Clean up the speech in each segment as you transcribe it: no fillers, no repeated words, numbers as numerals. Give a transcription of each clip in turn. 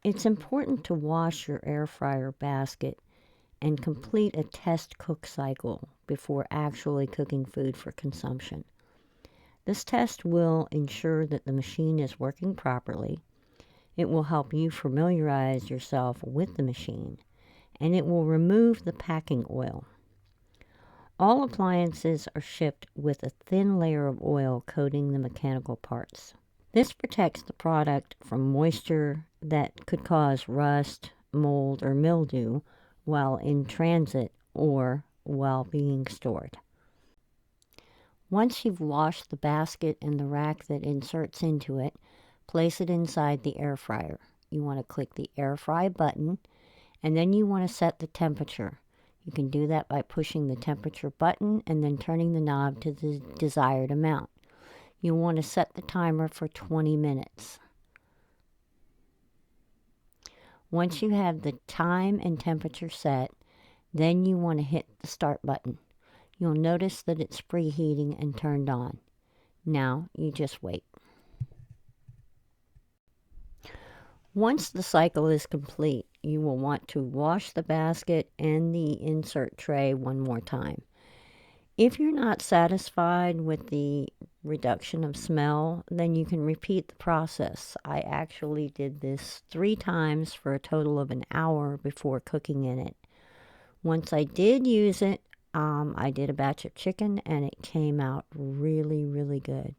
It's important to wash your air fryer basket and complete a test cook cycle before actually cooking food for consumption. This test will ensure that the machine is working properly. It will help you familiarize yourself with the machine, and it will remove the packing oil. All appliances are shipped with a thin layer of oil coating the mechanical parts. This protects the product from moisture that could cause rust, mold, or mildew while in transit or while being stored. Once you've washed the basket and the rack that inserts into it, place it inside the air fryer. You want to click the air fry button, and then you want to set the temperature. You can do that by pushing the temperature button and then turning the knob to the desired amount. You want to set the timer for 20 minutes. Once you have the time and temperature set, then you want to hit the start button. You'll notice that it's preheating and turned on. Now you just wait. Once the cycle is complete, you will want to wash the basket and the insert tray one more time. If you're not satisfied with the reduction of smell, then you can repeat the process. I actually did this 3 times for a total of an hour before cooking in it. Once I did use it, I did a batch of chicken and it came out really, really good.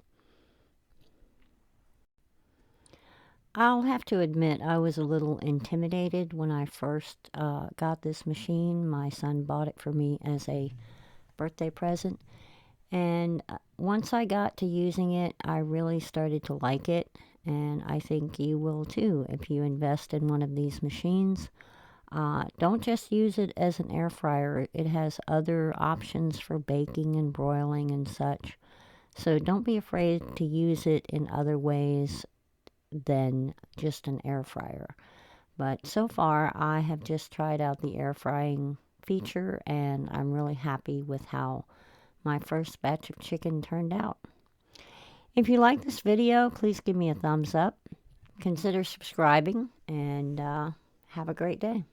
I'll have to admit I was a little intimidated when I first got this machine. My son bought it for me as a birthday present. And once I got to using it, I really started to like it. And I think you will too if you invest in one of these machines. Don't just use it as an air fryer. It has other options for baking and broiling and such. So don't be afraid to use it in other ways than just an air fryer. But so far, I have just tried out the air frying feature, and I'm really happy with how my first batch of chicken turned out. If you like this video, please give me a thumbs up. Consider subscribing, and have a great day.